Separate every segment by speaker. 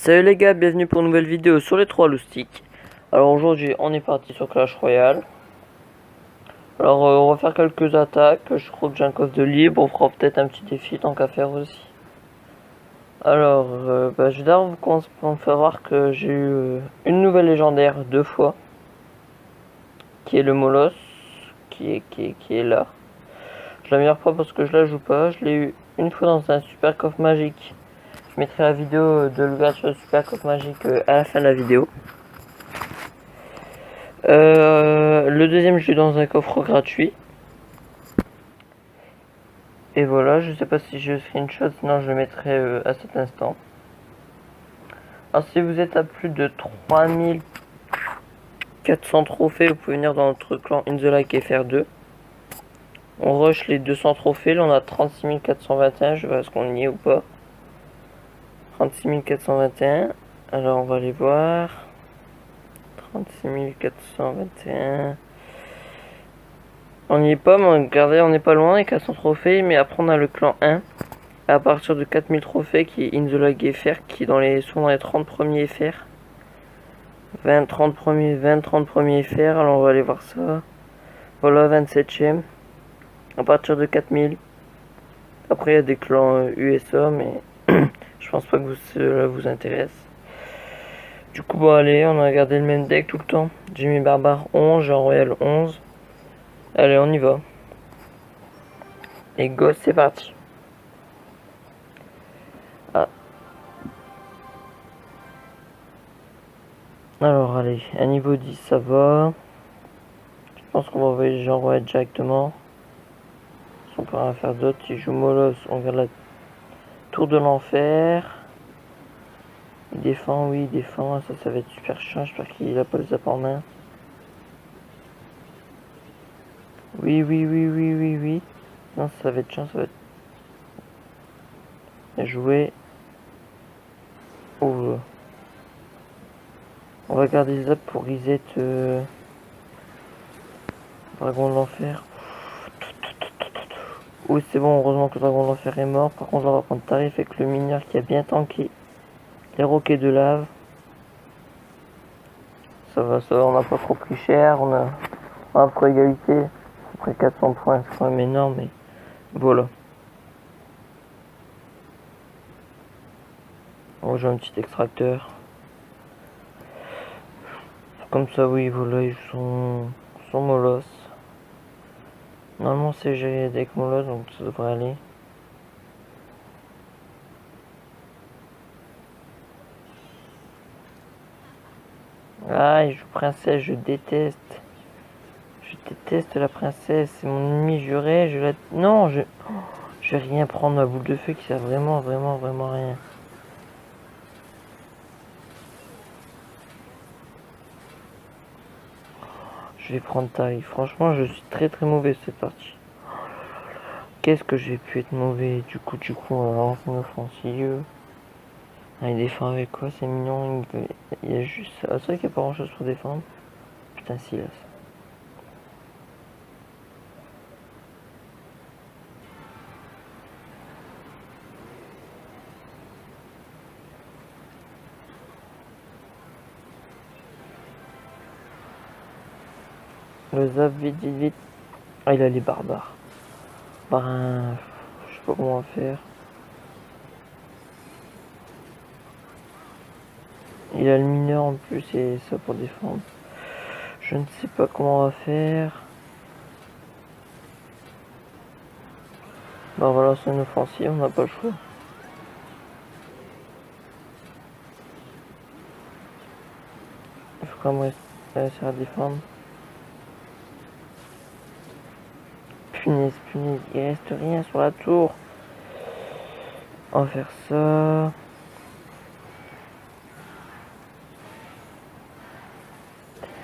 Speaker 1: Salut les gars, bienvenue pour une nouvelle vidéo sur les 3 loustiques. Alors aujourd'hui on est parti sur Clash Royale. Alors on va faire quelques attaques, je crois que j'ai un coffre de libre, on fera peut-être un petit défi tant qu'à faire aussi. Alors je vais d'abord vous faire voir que j'ai eu une nouvelle légendaire 2 fois. Qui est le Molos, qui est là. Je l'améliore pas parce que je la joue pas, je l'ai eu une fois dans un super coffre magique. Je mettrai la vidéo de l'ouverture du super coffre magique à la fin de la vidéo. Le deuxième, je l'ai dans un coffre gratuit. Et voilà, je sais pas si je ferai une chose, sinon je le mettrai à cet instant. Alors si vous êtes à plus de 3400 trophées, vous pouvez venir dans notre clan In The Like et faire 2. On rush les 200 trophées, là on a 36 421, je vois ce qu'on y est ou pas. 36 421, alors on va aller voir. 36 421. On n'y est pas, mais regardez, on n'est pas loin, avec 400 trophées, mais après on a le clan 1. À partir de 4000 trophées, qui est In The Like FR, qui est sont dans les 30 premiers FR. 20, 30 premiers, 20, 30 premiers FR, alors on va aller voir ça. Voilà, 27ème. À partir de 4000. Après il y a des clans USA, mais je pense pas que cela vous intéresse. Du coup, bon allez, on a gardé le même deck tout le temps. J'ai mis Barbare 11, j'ai en Royal 11. Allez, on y va. Et go, c'est parti. Ah. Alors, allez, à niveau 10, ça va. Je pense qu'on va envoyer Jean Royal directement. On peut rien faire d'autre. Si je joue Molos, on regarde la tour de l'enfer. Il défend, oui, il défend. Ça va être super chiant. J'espère qu'il a pas les appâts en main. Oui, oui, oui, oui, oui, oui. Non, ça va être chiant, ça va être. Bien joué. Oh. On va garder les apps pour reset Dragon de l'enfer. Oui, c'est bon, heureusement que le Dragon de l'enfer est mort. Par contre, on va prendre tarif avec le mineur qui a bien tanké les roquets de lave. Ça va, on n'a pas trop pris cher. On a après égalité, après 400 points, c'est quand même énorme, mais voilà. On joue un petit extracteur. Comme ça, oui, voilà, ils sont molosses. Normalement, c'est géré avec molosse, donc ça devrait aller. Ah, il joue princesse, je déteste. Je déteste la princesse, c'est mon ennemi juré. Non, je vais rien prendre ma boule de feu qui sert vraiment, vraiment, vraiment rien. Je vais prendre taille. Franchement, je suis très très mauvais cette partie. Qu'est-ce que j'ai pu être mauvais. Du coup, on va lancer une offensive. Ah, il défend avec quoi? C'est mignon. Il y a juste. Ah, c'est vrai qu'il n'y a pas grand chose pour défendre. Putain, Silas. Le zap, vite, vite, vite. Ah, il a les barbares. Ben, je sais pas comment on va faire. Il a le mineur en plus et ça pour défendre. Je ne sais pas comment on va faire. Ben voilà, c'est une offensive, on n'a pas le choix. Il faut quand même réussir à défendre. Punaise, punaise, il reste rien sur la tour. On va faire ça.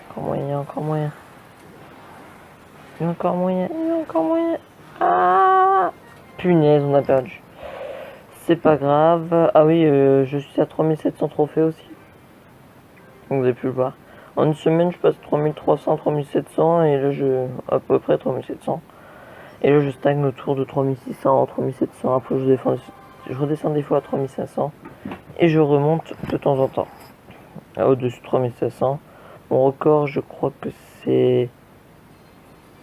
Speaker 1: Encore moyen, encore moyen. Il y a encore moyen, il y a encore moyen. Ah, punaise, on a perdu. C'est pas grave. Ah oui, je suis à 3700 trophées aussi. Vous avez pu le voir. En une semaine, je passe 3300, 3700 et là, à peu près 3700. Et là, je stagne autour de 3600, 3700. Après, je redescends des fois à 3500. Et je remonte de temps en temps. Au-dessus de 3700. Mon record, je crois que c'est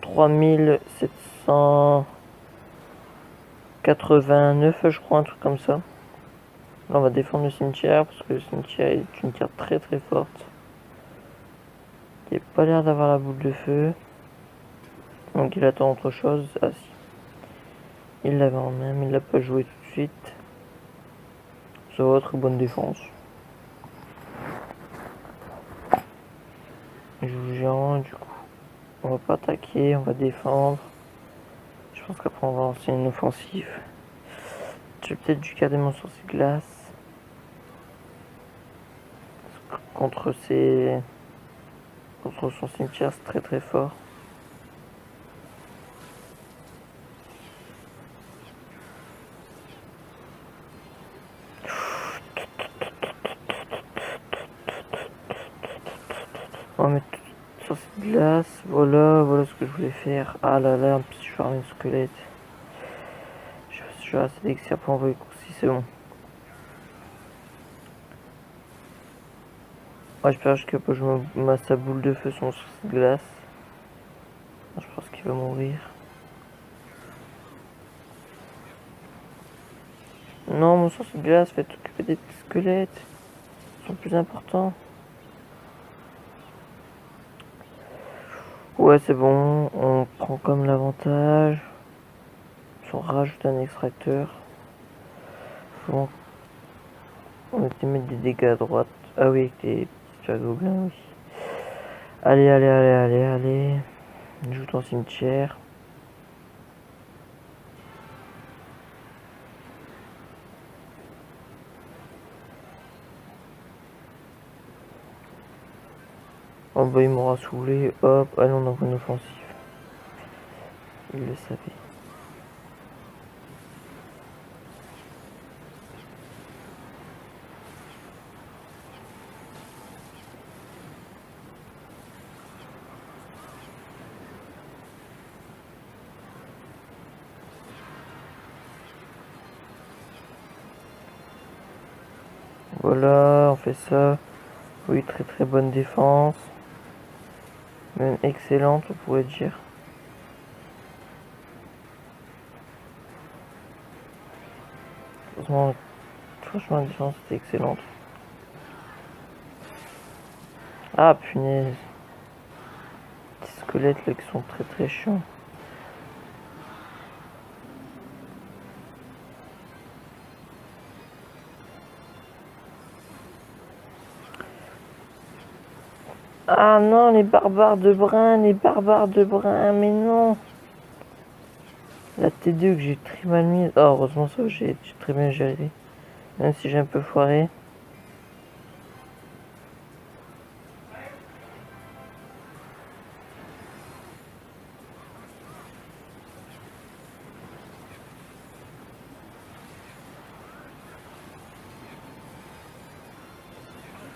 Speaker 1: 3789, je crois, un truc comme ça. Là, on va défendre le cimetière parce que le cimetière est une carte très très forte. Il n'a pas l'air d'avoir la boule de feu. Donc il attend autre chose. Ah si. Il l'avait en main, mais il l'a pas joué tout de suite. Ça va être bonne défense. Il joue géant, du coup. On va pas attaquer, on va défendre. Je pense qu'après on va lancer une offensive. Je vais peut-être dû garder mon sourcil glace. Contre son cimetière, c'est très très fort. On va mettre sur cette glace. Voilà ce que je voulais faire. Ah là là, un petit charme squelette. Je vais assez d'excès pour envoyer si c'est bon. Ouais, j'espère juste que je me mets sa boule de feu sur cette glace. Je pense qu'il va mourir. Non, mon source de glace fait t'occuper des petits squelettes. Ils sont plus importants. Ouais, c'est bon. On prend comme l'avantage. On rajoute un extracteur. Bon. On va mettre des dégâts à droite. Ah oui, avec les petits gobelins, oui. Allez. Joue ton cimetière. Oh bah il m'aura saoulé. Hop, allez on envoie une offensive. Il le savait. Voilà, on fait ça. Oui, très très bonne défense. Même excellente, on pourrait dire. Franchement, la défense était excellente. Ah, punaise. Des squelettes là qui sont très très chiants. Ah non, les barbares de Brin, mais non. La T2 que j'ai très mal mise. Oh, heureusement ça, j'ai très bien géré. Même si j'ai un peu foiré.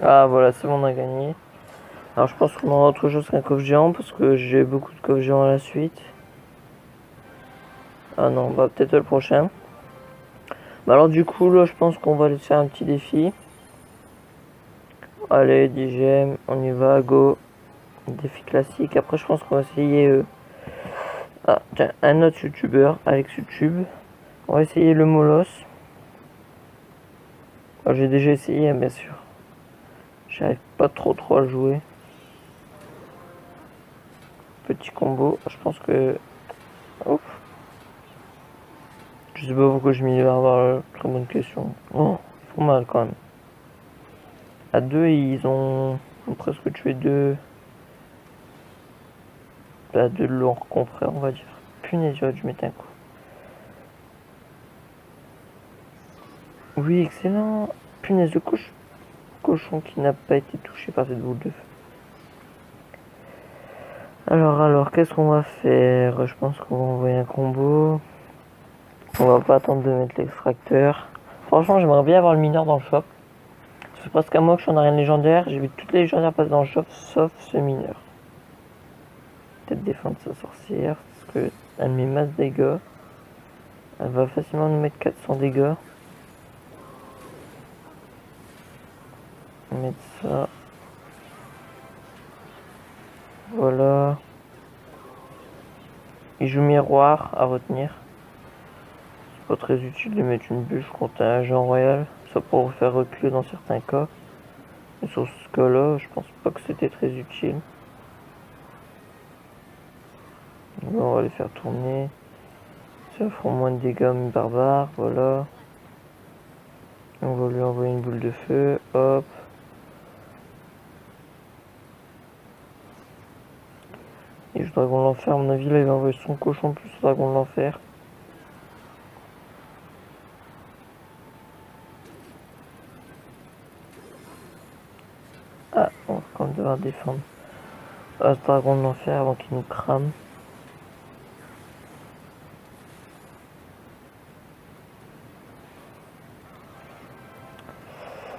Speaker 1: Ah voilà, c'est bon, on a gagné. Alors je pense qu'on aura autre chose qu'un coffre géant parce que j'ai beaucoup de coffres géants à la suite. Ah non, bah peut-être le prochain. Bah alors du coup là je pense qu'on va aller faire un petit défi. Allez, 10 gemmes, on y va, go. Défi classique. Après je pense qu'on va essayer ah tiens, un autre youtubeur, Alex YouTube. On va essayer le Molos. Ah, j'ai déjà essayé bien sûr. J'arrive pas trop à le jouer. Petit combo, je pense que... Ouf. Je sais pas pourquoi je m'y vais avoir très bonne question. Oh, ils font mal quand même. À deux, ils ont presque tué deux de leurs confrères, on va dire. Punaise, j'aurais dû mettre un coup. Oui, excellent. Punaise de cochon qui n'a pas été touché par cette boule de feu. Alors, qu'est-ce qu'on va faire? Je pense qu'on va envoyer un combo. On va pas attendre de mettre l'extracteur. Franchement, j'aimerais bien avoir le mineur dans le shop. Ça fait presque un mois que je suis en arène légendaire. J'ai vu toutes les légendaires passer dans le shop, sauf ce mineur. Peut-être défendre sa sorcière, parce que elle met masse dégâts. Elle va facilement nous mettre 400 dégâts. On va mettre ça. Voilà. Il joue miroir à retenir. C'est pas très utile de mettre une bûche contre un agent royal. Ça pourrait vous faire reculer dans certains cas. Mais sur ce cas-là, je pense pas que c'était très utile. Là, on va les faire tourner. Ça fera moins de dégâts, mais barbare. Voilà. On va lui envoyer une boule de feu. Hop. Et le dragon de l'enfer, à mon avis, là, il va envoyer son cochon plus le dragon de l'enfer. Ah, on va quand même devoir défendre ce dragon de l'enfer avant qu'il nous crame.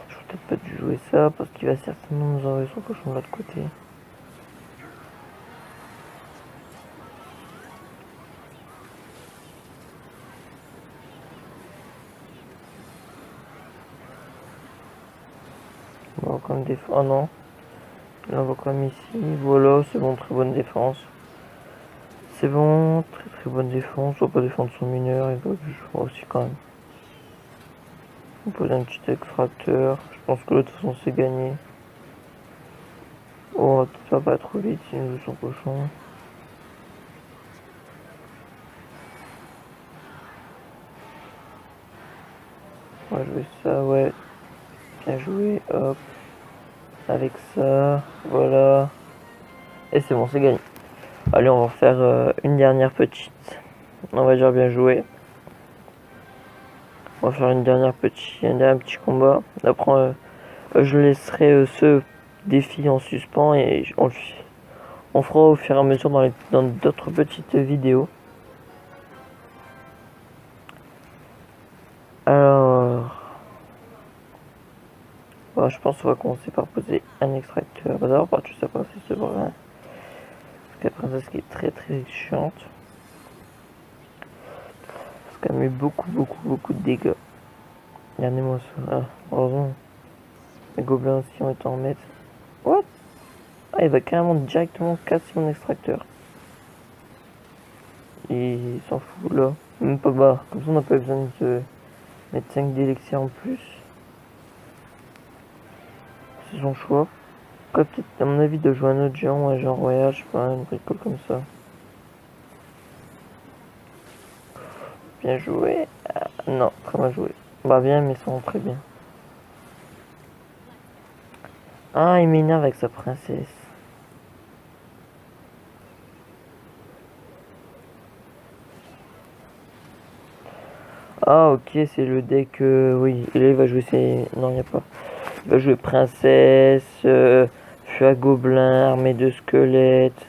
Speaker 1: Je vais peut-être pas dû jouer ça parce qu'il va certainement nous envoyer son cochon de l'autre côté. On va quand même défendre. Oh non. Là, on va quand même ici. Voilà, c'est bon, très bonne défense. C'est bon, très très bonne défense. On va pas défendre son mineur, il doit du jouer aussi quand même. On pose un petit extracteur. Je pense que de toute façon c'est gagné. Oh, ça va pas trop vite s'il nous joue son cochon. On va jouer ça, ouais. Bien joué, hop. Avec ça, voilà. Et c'est bon, c'est gagné. Allez, on va faire une dernière petite. On va dire bien joué. On va faire un dernier petit combat. Après, je laisserai ce défi en suspens et on fera au fur et à mesure dans d'autres petites vidéos. Alors, bah, je pense qu'on va commencer par poser un extracteur. D'abord, par tu sais pas si c'est vrai. Parce que la princesse qui est très très chiante. Parce qu'elle met beaucoup de dégâts. Regardez-moi ça. Ah, heureusement. Les gobelins aussi ont été en mettre. What? Ah, il va carrément directement casser mon extracteur. Il s'en fout là. Même pas bas. Comme ça, on n'a pas besoin de se mettre 5 d'élixir en plus. C'est son choix. Peut-être, à mon avis, de jouer un autre géant ou un géant royal, je sais pas, une bricole comme ça. Bien joué. Ah, non, très mal joué. Bah bien, mais ça rend très bien. Ah, il m'énerve avec sa princesse. Ah, ok, c'est le deck. Oui, et là, il va jouer ses. Non, il n'y a pas. Il va jouer princesse, feu à gobelin, armée de squelettes.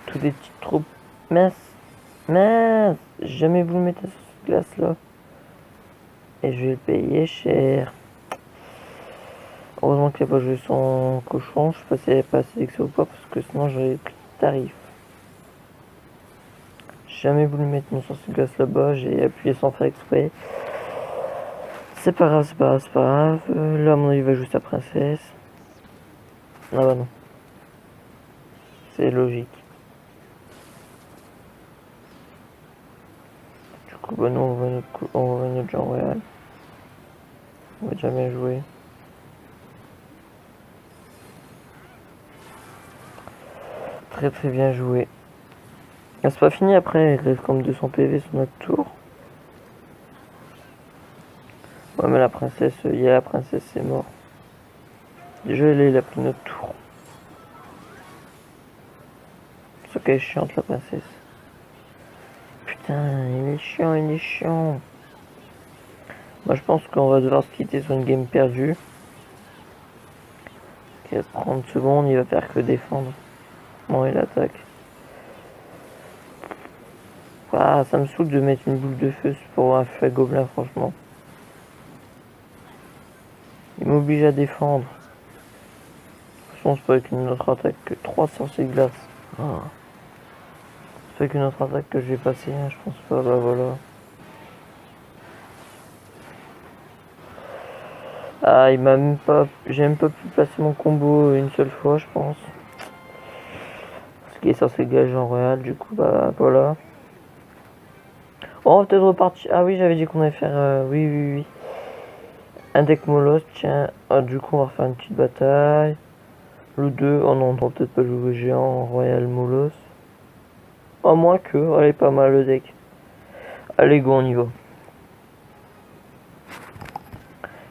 Speaker 1: Tous des petites troupes. Mince, mince, j'ai jamais voulu mettre cette glace là. Et je vais le payer cher. Heureusement qu'il n'a pas joué son cochon. Je sais pas s'il avait pas assez d'excès ou pas, parce que sinon j'aurais pris le tarif. J'ai jamais voulu mettre mon sorcier de glace là-bas, j'ai appuyé sans faire exprès. C'est pas grave, c'est pas grave, c'est pas grave. Là, à mon avis, il va jouer sa princesse. Ah bah non. C'est logique. Du coup, bah non, on va notre genre royal. On va jamais jouer. Très très bien joué. Ah, c'est pas fini après, il reste comme 200 PV sur notre tour. Ouais, mais la princesse, il y a la princesse, c'est mort. Déjà, il a pris notre tour. C'est qu'elle est chiante, la princesse. Putain, il est chiant, il est chiant. Moi, je pense qu'on va devoir se quitter sur une game perdue. Il reste 30 secondes, il va faire que défendre. Bon, il attaque. Ah, ça me saoule de mettre une boule de feu pour un feu à gobelin, franchement. Il m'oblige à défendre. De toute façon, c'est pas avec une autre attaque que 3 sorciers de glace. Ah. C'est avec une autre attaque que je vais passer, hein, je pense pas, bah voilà. Ah, il m'a même pas... J'ai même pas pu placer mon combo une seule fois, je pense. Ce qui est censé gager en réel, du coup, bah voilà. On va peut-être repartir... Ah oui, j'avais dit qu'on allait faire... Oui, oui, oui. Un deck Molos, tiens. Ah, du coup, on va refaire une petite bataille. Le 2, oh non, on va peut-être pas jouer géant en Royal Molos. À moins que, allez, pas mal le deck. Allez, go, on y va.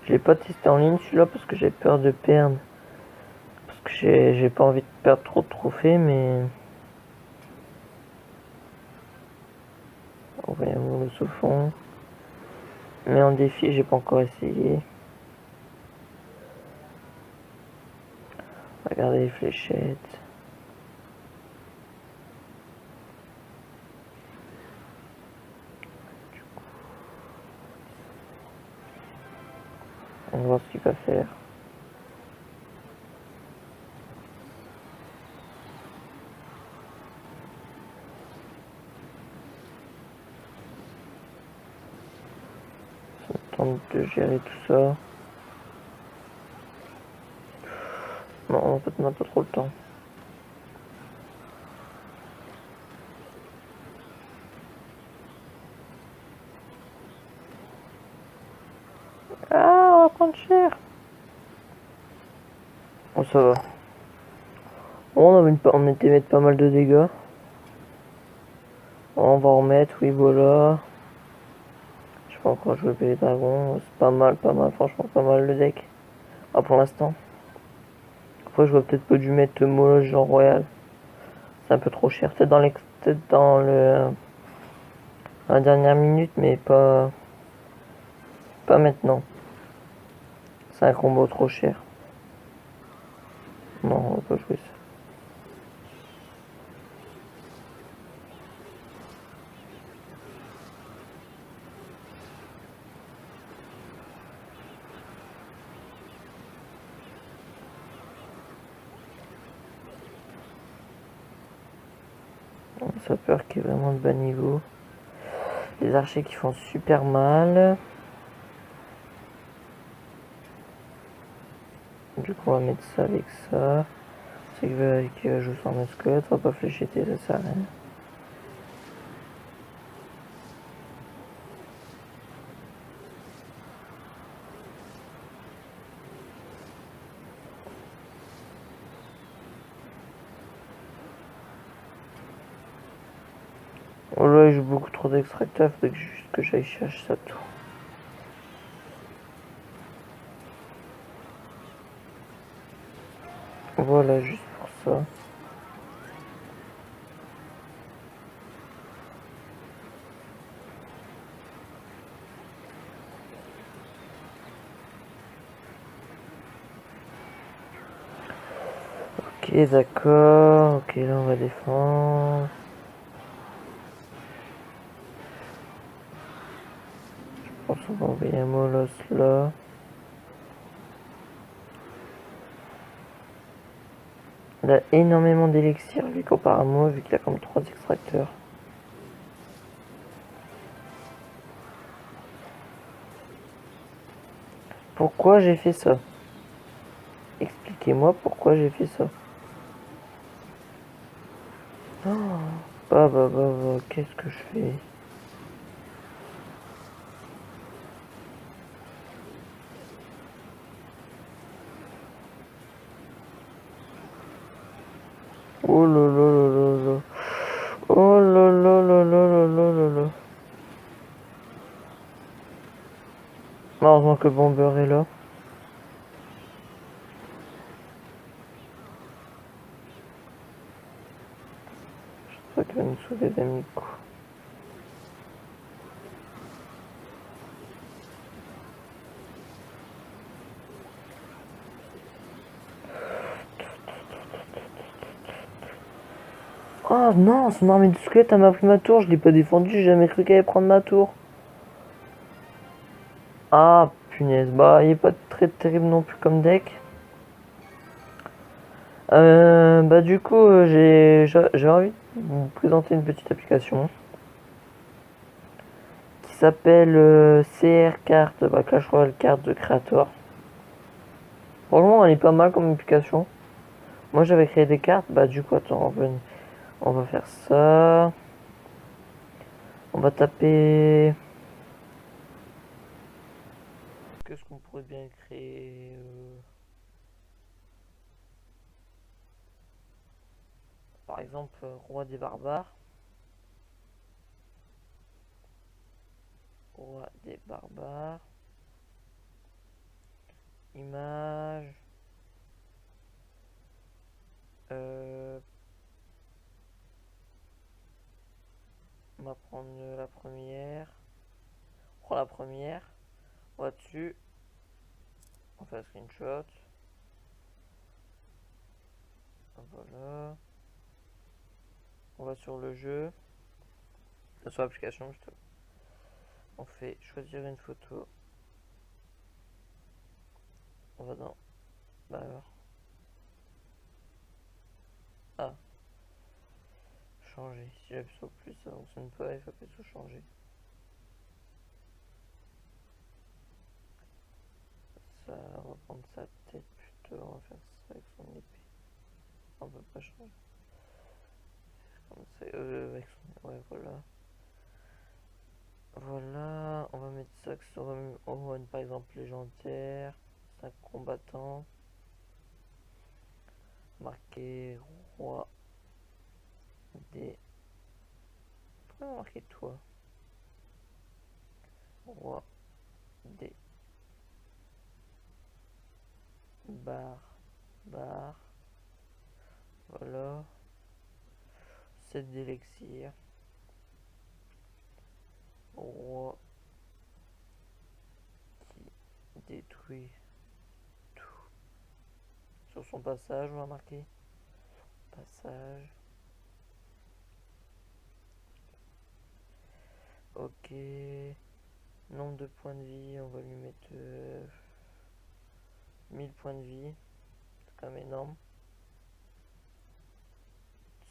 Speaker 1: Je l'ai pas testé en ligne celui-là parce que j'ai peur de perdre. Parce que j'ai pas envie de perdre trop de trophées, mais... Royal Molos au fond. Mais en défi, j'ai pas encore essayé. Regardez les fléchettes. On va voir ce qu'il va faire. Ça me tente de gérer tout ça. Non, en fait, on n'a pas trop le temps. Ah, on va prendre cher. Bon, ça va. Bon, on était mettre pas mal de dégâts. On va en remettre, oui, voilà. Je peux encore jouer les dragons. C'est pas mal, franchement, pas mal le deck. Ah, pour l'instant. Après, je vois peut-être pas dû mettre Moloch genre Royal. C'est un peu trop cher. Peut-être dans la dernière minute, mais pas maintenant. C'est un combo trop cher. Non, on va pas jouer ça. Ça peur qui est vraiment de bas niveau. Les archers qui font super mal. Du coup, on va mettre ça avec ça. C'est qui va jouer sans mascotte. On va pas flécheter, ça sert à rien. Oh là, il joue beaucoup trop d'extracteurs. Faut juste que j'aille chercher ça tout. Voilà, juste pour ça. Ok, d'accord. Ok, là, on va défendre. Je pense qu'on va envoyer un Molos là. Il a énormément d'élixir, lui, comparé à moi, vu qu'il a comme 3 extracteurs. Pourquoi j'ai fait ça? Expliquez-moi pourquoi j'ai fait ça. Oh, bah, qu'est-ce que je fais? Oh là là là là là. Oh là là là là là là là là. Heureusement que le bomber est là. Je crois qu'il va nous sauver des amis. Oh non, son armée de squelette elle m'a pris ma tour, je l'ai pas défendu, j'ai jamais cru qu'elle allait prendre ma tour. Ah punaise, bah il est pas très terrible non plus comme deck. Bah du coup j'ai envie de vous présenter une petite application qui s'appelle CR Card, bah, Clash Royale Card de Creator. Franchement, elle est pas mal comme application. Moi, j'avais créé des cartes. Bah, du coup, attends, on va faire ça. On va taper. Qu'est-ce qu'on pourrait bien créer par exemple, roi des barbares. Roi des barbares. Image. Euh, on va prendre la première. On prend la première. On va dessus. On fait un screenshot. Voilà. On va sur le jeu. Sur l'application, justement. On fait choisir une photo. On va dans. Bah alors. Ah, changer. Si j'appuie sur plus, ça fonctionne pas. Il faut appuyer sur changer. Ça, on va prendre sa tête plutôt. On va faire ça avec son épée. On peut pas changer. Comme ça, avec son. Ouais, voilà. Voilà, on va mettre ça, on va mettre par exemple légendaire, 5 combattants, marqué roi des... Pourquoi on a marqué toi? Roi des barbares, voilà, 7 d'élixir, roi qui détruit tout. Sur son passage, on va marquer passage. Ok, nombre de points de vie, on va lui mettre 1000 points de vie, c'est quand même énorme.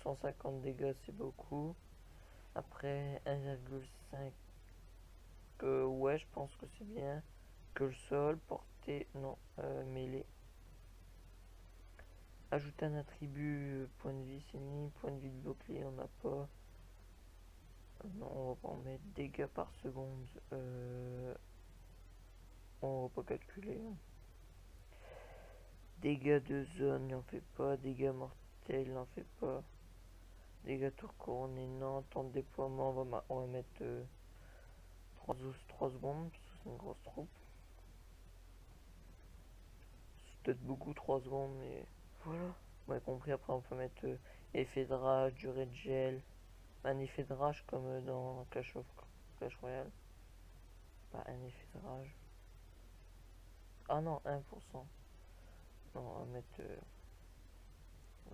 Speaker 1: 150 dégâts, c'est beaucoup. Après 1,5, ouais, je pense que c'est bien. Que le sol, portée, non, mêlée. Ajouter un attribut, point de vie, c'est ni point de vie de bouclier, on n'a pas. Non, on va pas en mettre. Dégâts par seconde, on va pas calculer. Dégâts de zone, il en fait pas. Dégâts mortels, il en fait pas. Dégâts tour couronné, non. Temps de déploiement, on va mettre 3 secondes, parce que c'est une grosse troupe. C'est peut-être beaucoup 3 secondes, mais voilà. On a compris, après on peut mettre effet de rage, durée de gel. Un effet de rage comme dans Clash Royale. Pas un effet de rage. Ah non, 1%. Non, on va mettre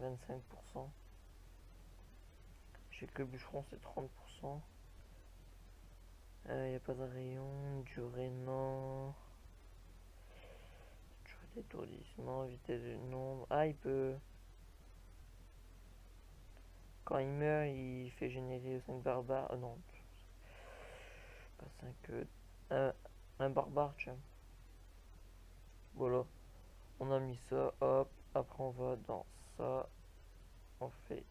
Speaker 1: 25%. Chez que le bûcheron c'est 30%. Il n'y a pas de rayon, durée non. Durée d'étourdissement, vitesse de nombre. Ah, il peut. Quand il meurt, il fait générer 5 barbares. Ah non, pas 5. Un barbare, tiens. Voilà. On a mis ça, hop. Après, on va dans ça. On fait.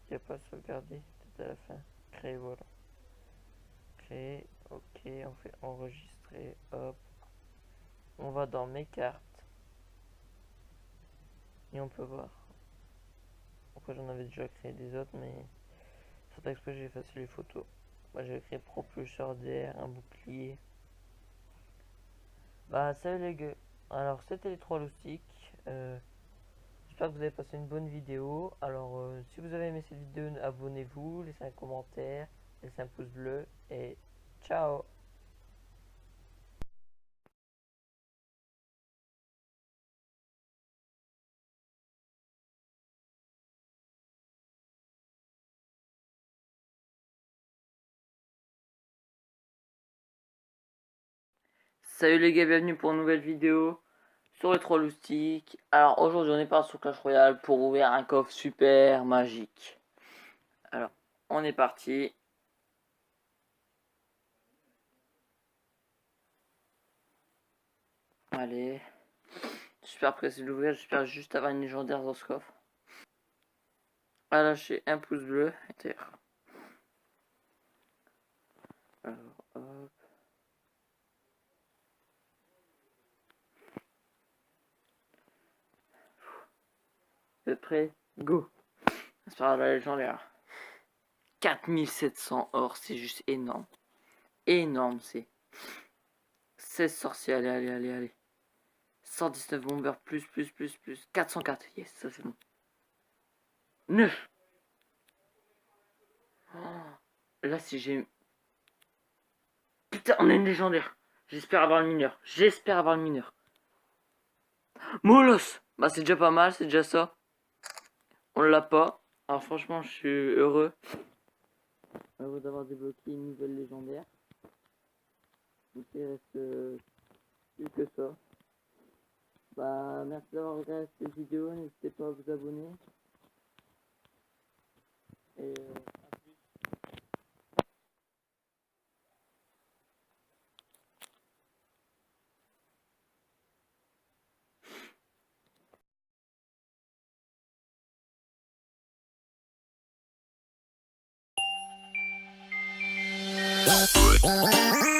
Speaker 1: Il n'y a pas sauvegardé, peut-être à la fin. Créer, voilà. Créer, ok. On fait enregistrer, hop. On va dans mes cartes. Et on peut voir. Pourquoi j'en avais déjà créé des autres, mais c'est exprès j'ai effacé les photos. Moi j'ai créé propulseur d'air, un bouclier. Bah salut les gars. Alors c'était les 3 loustiques. J'espère que vous avez passé une bonne vidéo. Alors si vous avez aimé cette vidéo, abonnez-vous, laissez un commentaire, laissez un pouce bleu et ciao. Salut les gars, bienvenue pour une nouvelle vidéo sur les 3 loustiques. Alors aujourd'hui on est parti sur Clash Royale pour ouvrir un coffre super magique. Alors on est parti. Allez. Super pressé de l'ouvrir, j'espère juste avoir une légendaire dans ce coffre. À lâcher un pouce bleu. Terre. Alors, hop. Vous êtes prêts? Go! J'espère la légendaire. 4700 or, c'est juste énorme. Énorme, c'est. 16 sorciers, allez, allez, allez, allez. 119 bombers, plus. 404, yes, ça c'est bon. 9. Oh, là, si j'ai... Putain, on a une légendaire. J'espère avoir le mineur. J'espère avoir le mineur. Molos! Bah, c'est déjà pas mal, c'est déjà ça. On l'a pas. Alors, franchement, je suis heureux. Heureux d'avoir débloqué une nouvelle légendaire. Donc, il reste plus que ça. Bah, merci d'avoir regardé cette vidéo. N'hésitez pas à vous abonner. Et à plus.